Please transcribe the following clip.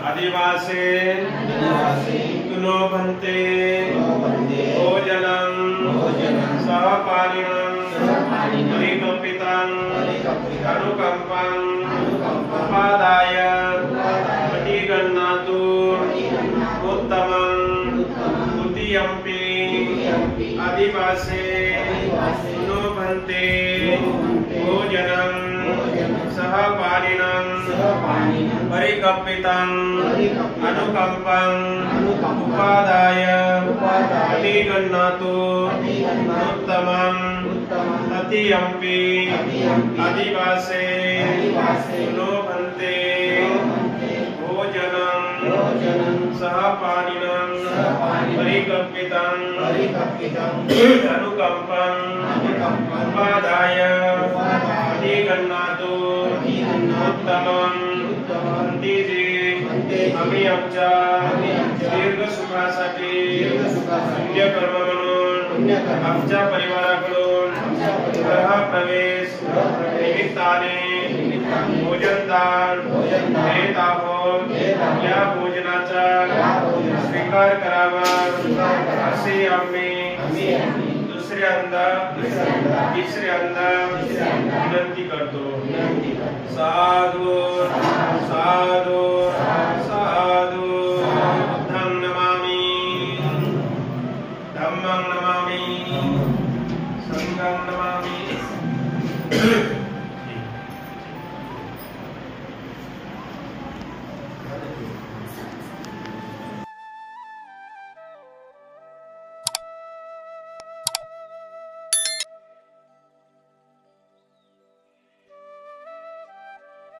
आदिवासे तुनो भन्ते भोजनं सहपानिनं परिकल्पितं अनुकंपं उपादाय प्रतिगृह्णातु उत्तमं द्वितीयम्पि आदिवासे तुनो भन्ते भोजनं सहपानिनं परिकल्पितं अनुकंपं उपादाय प्रतिगृह्णातु उत्तमं तृतीयम्पि आदिवासे तुनो भन्ते भोजनं सहपानिनं परिकल्पितं अनुकंपं उपादाय प्रतिगृह्णातु उत्तमं आम्ही आमच्या दीर्घ सुखासाठी पुण्यकर्म म्हणून आमच्या परिवाराकडून गृह प्रवेश निमित्ताने भोजनदान देत आहोत। या भोजनाचा स्वीकार करावा असे आम्ही दुसऱ्यांदा तिसऱ्यांदा विनंती करतो। साधू साधू